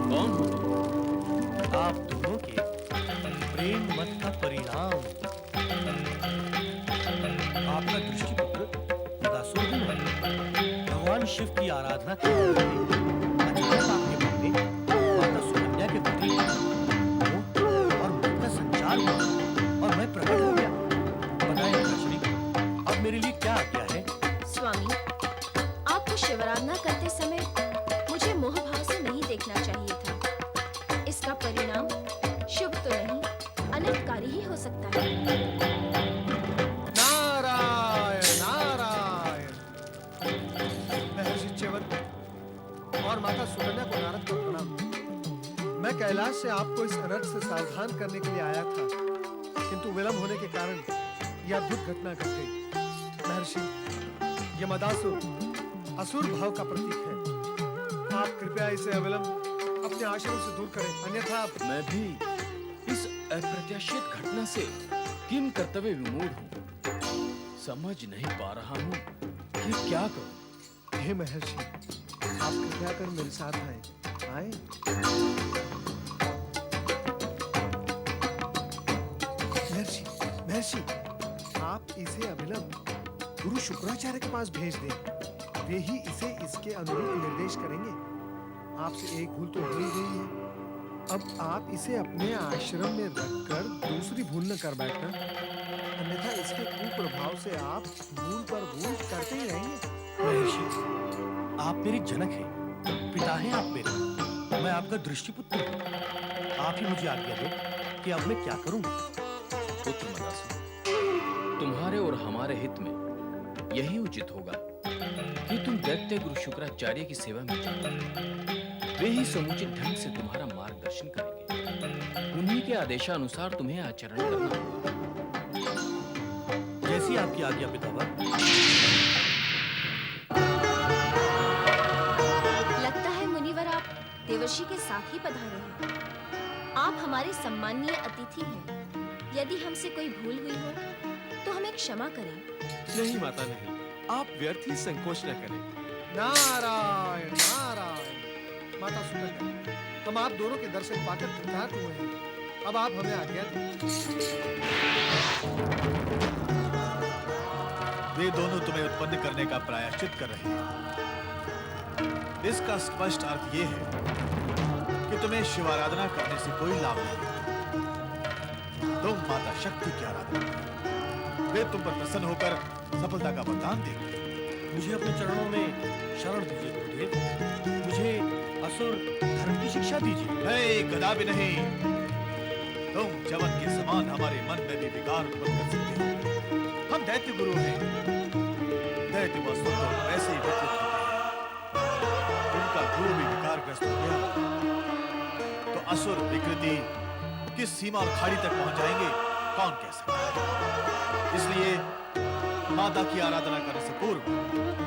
कौन हो तुम? आप दोनों के प्रेम मत का परिणाम। आपका दृष्टिपुत्र मदासुर भी है। भगवान शिव की आराधना करते हुए अचानक आपके मन में माता सुकन्या के प्रति मोह और मन का संचार हुआ और मैं प्रकट हो गया। बताएं प्रश्नी, अब मेरे लिए क्या आज्ञा है? स्वामी, आपको शिवाराधना करते समय मुझे मोह भाव से नहीं देखना चाहिए था। इसका परिणाम शुभ तो नहीं, अनर्थकारी ही हो सकता है। नारायण नारायण। महर्षि च्यवन और माता सुकन्या को नारद को प्रणाम। मैं कैलाश से आपको इस अनर्थ से सावधान करने के लिए आया था, किंतु विलंब होने के कारण यह अद्भुत घटना घट गई। महर्षि, यह मदासुर असुर भाव का प्रतीक है। आप कृपया इसे अविलंब अपने आश्रम से दूर करें, अन्यथा मैं भी इस अप्रत्याशित घटना से किम कर्तव्य विमूढ़ हूँ। समझ नहीं पा रहा हूँ कि क्या करूं। हे महर्षि, आप कृपया कर मेरे साथ आए। महर्षि, महर्षि, आप इसे अविलंब गुरु शुक्राचार्य के पास भेज दें। वे ही इसे इसके अनुरूप निर्देश करेंगे। आपसे एक भूल तो हो ही गई है। अब आप इसे अपने आश्रम में रखकर दूसरी भूल न कर बैठना, अन्यथा इसके कुप्रभाव से आप भूल पर भूल करते ही रहेंगे। महर्षि, आप मेरे जनक हैं, पिता हैं आप मेरे। मैं आपका दृष्टिपुत्र हूं। आप ही मुझे आज्ञा दो कि अब मैं क्या करूं। पुत्र मदासुर, तुम्हारे और हमारे हित में यही उचित होगा कि तुम दैत्य गुरु शुक्राचार्य की सेवा में जाओ। वे ही समुचित ढंग से तुम्हारा मार्गदर्शन करेंगे। उन्हीं के आदेशानुसार तुम्हें आचरण करना होगा। जैसी आपकी आज्ञा पितावर। लगता है मुनिवर आप देवर्षि के साथ ही पधारे हैं। आप हमारे सम्माननीय अतिथि हैं। यदि हमसे कोई भूल हुई हो तो हमें क्षमा करें। नहीं माता नहीं, आप व्यर्थ ही संकोच न करें। नारायण नारायण। माता सुकन्या, हम आप दोनों के दर्शन पाकर कृतार्थ हुए हैं। अब आप हमें आज्ञा दें। वे दोनों तुम्हें उत्पन्न करने का प्रायश्चित कर रहे हैं। इसका स्पष्ट अर्थ यह है कि तुम्हें शिवाराधना करने से कोई लाभ नहीं। तुम माता शक्ति की आराधना करो। वे तुम पर प्रसन्न होकर सफलता का वरदान देंगे। मुझे अपने चरणों में शरण दीजिए गुरुदेव। मुझे असुर धर्म की शिक्षा दीजिए। नहीं, कदापि नहीं। तुम जवन के समान हमारे मन में भी विकार उत्पन्न कर सकते हो। हम दैत्य गुरु हैं। दैत्य वस्तु तो वैसे ही विकृत होते हैं। उनका गुरु भी विकारग्रस्त हो गया तो असुर विकृति किस सीमा और खाड़ी तक पहुंच जाएंगे, कौन कह सकता है। इसलिए माता की आराधना करने से पूर्व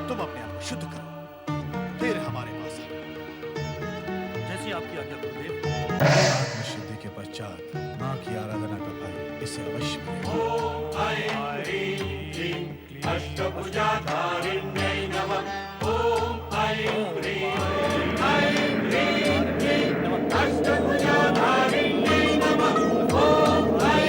तुम अपने आप को शुद्ध करो, फिर हमारे पास आओ। जैसी आपकी आज्ञा गुरुदेव। आत्मशुद्धि के पश्चात मां की आराधना का फल इसे अवश्य मिलेगा। ओम ऐं ह्रीं क्लीं अष्टभुजाधारिण्यै नमः। ओम ऐं ह्रीं क्लीं अष्टभुजाधारिण्यै नमः। ओम ऐं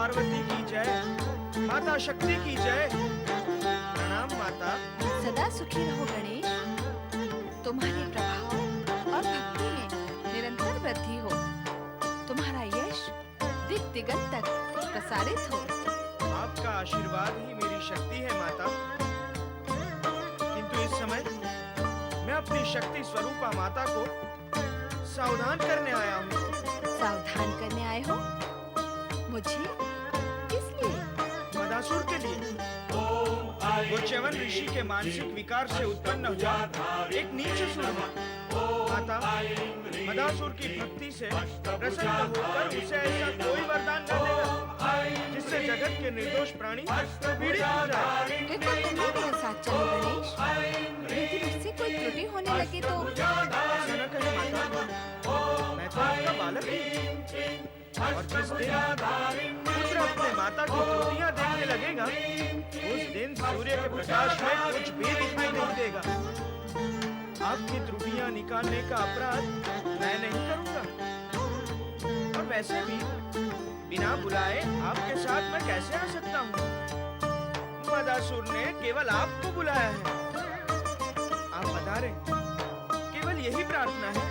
पार्वती की जय, माता शक्ति की जय। प्रणाम माता। सदा सुखी रहो गणेश। तुम्हारे प्रभाव और भक्ति में निरंतर वृद्धि हो। तुम्हारा यश दिग दिगंत तक प्रसारित हो। आपका आशीर्वाद ही मेरी शक्ति है माता। किंतु इस समय मैं अपनी शक्ति स्वरूपा माता को सावधान करने आया हूँ। सावधान करने आए हो? मुझे? किस लिए? मदासुर के लिए। वो च्यवन ऋषि के मानसिक विकार से उत्पन्न हुआ एक नीच असुर है। माता, मदासुर की भक्ति से प्रसन्न होकर उसे ऐसा कोई वरदान न देना जिससे जगत के निर्दोष प्राणी पीड़ित हो जाए। फिर तो तुम्हें मेरे साथ चलो गणेश। यदि मुझसे कोई त्रुटि होने लगे तो ऐसा न कहे माता, मैं तो आपका बालक हूँ। और जिस दिन पुत्र अपने माता की त्रुटियां देखने लगेगा, उस दिन सूर्य के प्रकाश में कुछ भी दिखाई नहीं देगा। आपकी त्रुटियां निकालने का अपराध मैं नहीं करूंगा। और वैसे भी बिना बुलाए आपके साथ मैं कैसे आ सकता हूँ? मदासुर ने केवल आपको बुलाया है। आप पधारें, केवल यही प्रार्थना है।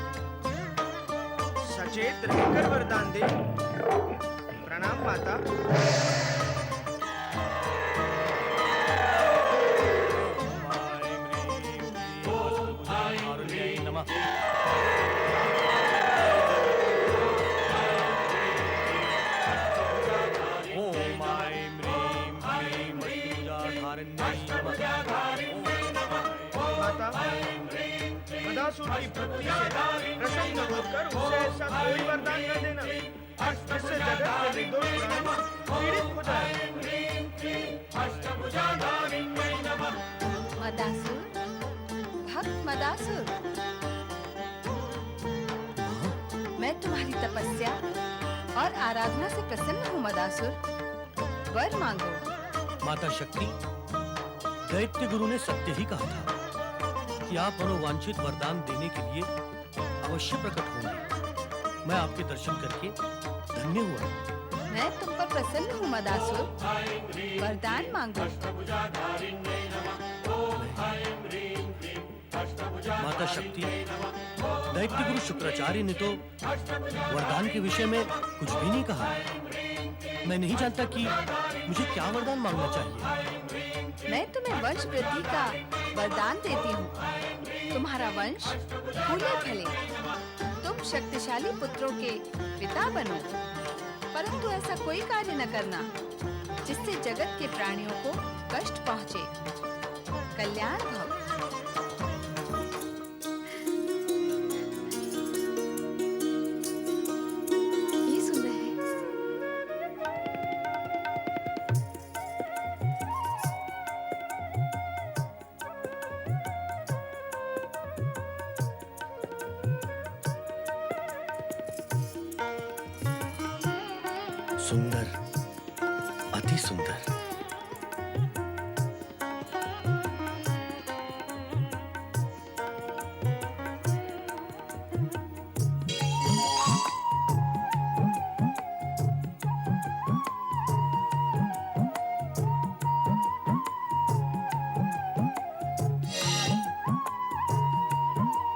सचेत रहकर वरदान दे। प्रणाम माता। माता, मदासुर की भक्ति से प्रसन्न होकर उसे ऐसा कोई वरदान न देना जिससे जगत के निर्दोष प्राणी पीड़ित हो जाए। मदासुर, भक्त मदासुर, मैं तुम्हारी तपस्या और आराधना से प्रसन्न हूँ मदासुर। वर मांगो। माता शक्ति, दैत्य गुरु ने सत्य ही कहा था कि आप मनोवांछित वरदान देने के लिए अवश्य प्रकट होंगे। मैं आपके दर्शन करके धन्य हुआ। मैं तुम पर प्रसन्न हूँ मदासुर। वरदान मांगो। माता शक्ति, दैत्य गुरु शुक्राचार्य ने तो वरदान के विषय में कुछ भी नहीं कहा। मैं नहीं जानता कि मुझे क्या वरदान मांगना चाहिए। मैं तुम्हें वंश वृद्धि का वरदान देती हूँ। तुम्हारा वंश फूले फले, तुम शक्तिशाली पुत्रों के पिता बनो। परंतु ऐसा कोई कार्य न करना जिससे जगत के प्राणियों को कष्ट पहुँचे। कल्याण भव। ये सुन रहे हैं? सुंदर, अति सुंदर।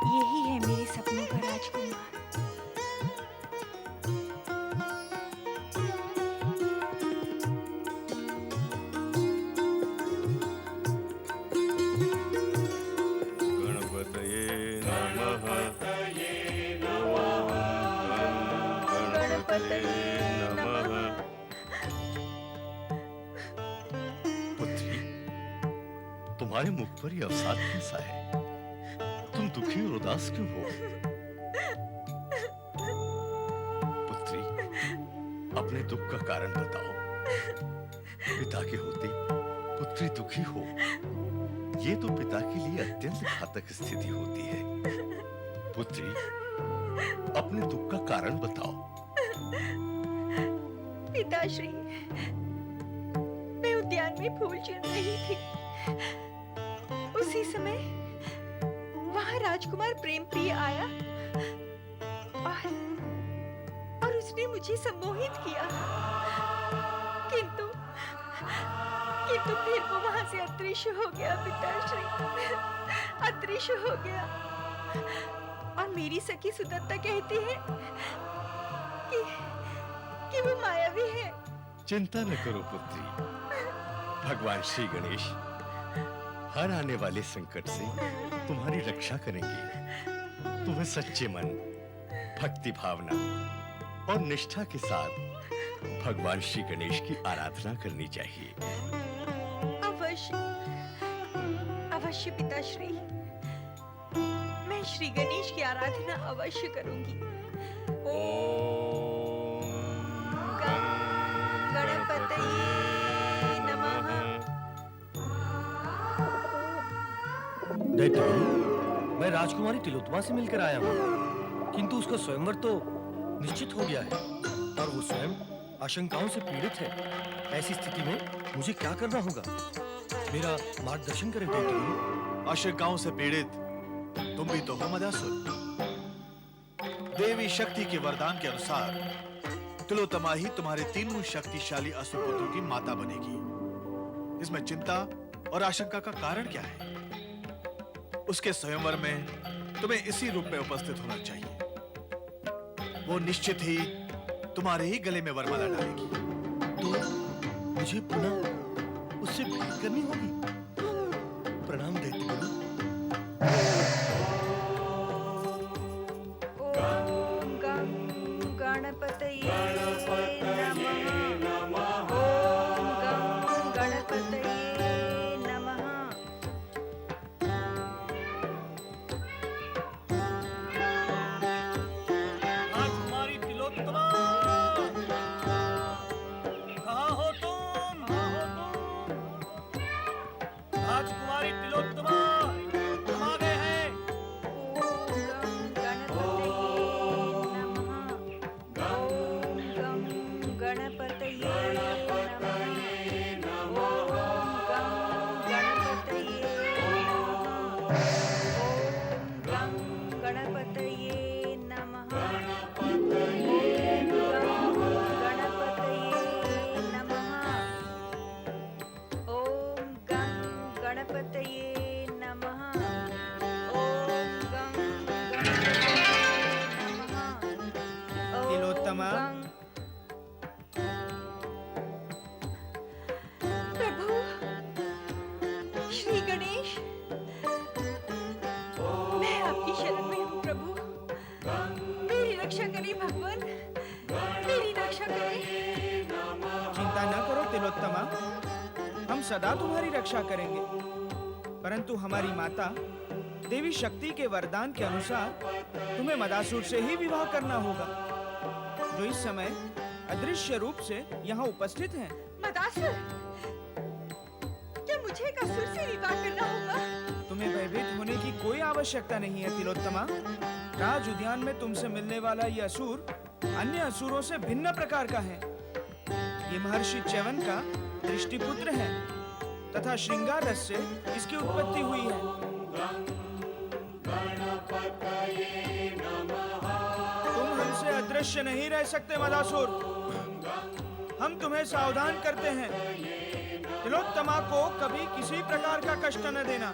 यही है मेरे सपनों का राजकुमार। पुत्री, तुम्हारे मुख पर यह अवसाद कैसा है? तुम दुखी और उदास क्यों हो? पुत्री, अपने दुख का कारण बताओ। पिता के होते पुत्री दुखी हो, ये तो पिता के लिए अत्यंत घातक स्थिति होती है। पुत्री, अपने दुख का कारण बताओ। पिताश्री, मैं उद्यान में फूल चुन रही थी। उसी समय वहां राजकुमार प्रेम प्रिय आया और उसने मुझे सम्मोहित किया। किंतु किंतु फिर वो वहां से अदृश्य हो गया पिताश्री, अदृश्य हो गया। और मेरी सखी सुदत्ता कहती है कि वो मायावी है। चिंता न करो पुत्री, भगवान श्री गणेश हर आने वाले संकट से तुम्हारी रक्षा करेंगे। तुम्हें सच्चे मन, भक्ति भावना और निष्ठा के साथ भगवान श्री गणेश की आराधना करनी चाहिए। अवश्य अवश्य पिताश्री, मैं श्री गणेश की आराधना अवश्य करूंगी। ओम गणपतये नमः। दैत्य गुरु, मैं राजकुमारी तिलोत्तमा से मिलकर आया हूँ, किंतु उसका स्वयंवर तो निश्चित हो गया है और वो स्वयं आशंकाओं से पीड़ित है। ऐसी स्थिति में मुझे क्या करना होगा? मेरा मार्गदर्शन करें दैत्य गुरु। आशंकाओं से पीड़ित तुम भी तो हो मदासुर। देवी शक्ति के वरदान के अनुसार तिलोत्तमा ही तुम्हारे तीनों शक्तिशाली असुर पुत्रों की माता बनेगी। इसमें चिंता और आशंका का कारण क्या है? उसके स्वयंवर में तुम्हें इसी रूप में उपस्थित होना चाहिए। वो निश्चित ही तुम्हारे ही गले में वरमाला डालेगी। तो मुझे पुनः उससे भेंट करनी होगी। प्रणाम दैत्य गुरु। ओम गं गणपतये नमः। ओम गं गणपतये नमः। राजकुमारी तिलोत्तमा, कहाँ हो तुम? राजकुमारी तिलोत्तमा, हम आ गए हैं। ओम गं गणपतये नमः। ओम गं गणपतये नमः। ओम गं गणपतये नमः। ओम गं गणपतये नमः। तिलोत्तमा, प्रभु श्री गणेश, मैं आपकी शरण में हूँ प्रभु। मेरी रक्षा करें भगवान, मेरी रक्षा करें। चिंता न करो तिलोत्तमा, हम सदा तुम्हारी रक्षा करेंगे। परंतु हमारी माता देवी शक्ति के वरदान के अनुसार तुम्हें मदासुर से ही विवाह करना होगा, जो इस समय अदृश्य रूप से यहाँ उपस्थित हैं। मदासुर, क्या मुझे एक असुर से विवाह करना होगा? तुम्हें भयभीत होने की कोई आवश्यकता नहीं है तिलोत्तमा। राज उद्यान में तुमसे मिलने वाला ये असुर अन्य असुरों से भिन्न प्रकार का है। ये महर्षि च्यवन का दृष्टिपुत्र है तथा श्रृंगार रस से इसकी उत्पत्ति हुई है। तुम हमसे अदृश्य नहीं रह सकते मदासुर। हम तुम्हें सावधान करते हैं, तिलोत्तमा को कभी किसी प्रकार का कष्ट न देना,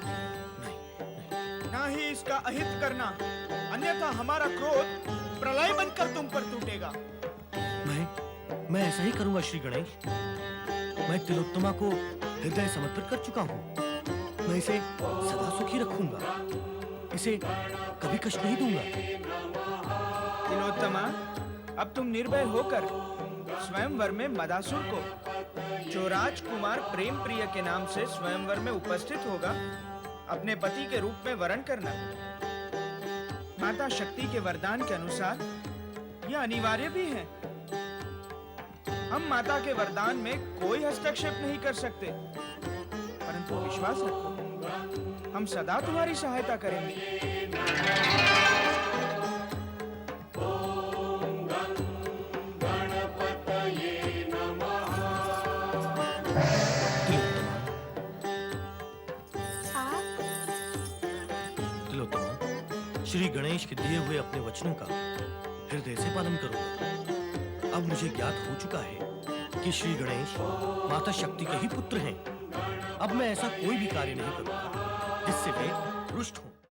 ना ही इसका अहित करना, अन्यथा हमारा क्रोध प्रलय बनकर तुम पर टूटेगा। मैं ऐसा ही करूंगा श्री गणेश। मैं तिलोत्तमा को हृदय समर्पित कर चुका हूँ। मैं इसे सदा सुखी रखूंगा, इसे कभी कष्ट नहीं दूंगा। तिलोत्तमा, अब तुम निर्भय होकर स्वयंवर में मदासुर को, जो राजकुमार प्रेम प्रिय के नाम से स्वयंवर में उपस्थित होगा, अपने पति के रूप में वरण करना। माता शक्ति के वरदान के अनुसार यह अनिवार्य भी है। हम माता के वरदान में कोई हस्तक्षेप नहीं कर सकते, परंतु विश्वास रखो, हम सदा तुम्हारी सहायता करेंगे। तिलोत्तमा, श्री गणेश के दिए हुए अपने वचनों का हृदय से पालन करूंगा। अब मुझे ज्ञात हो चुका है कि कि श्री गणेश माता शक्ति के ही पुत्र हैं। अब मैं ऐसा कोई भी कार्य नहीं करूंगा जिससे वे रुष्ट हों।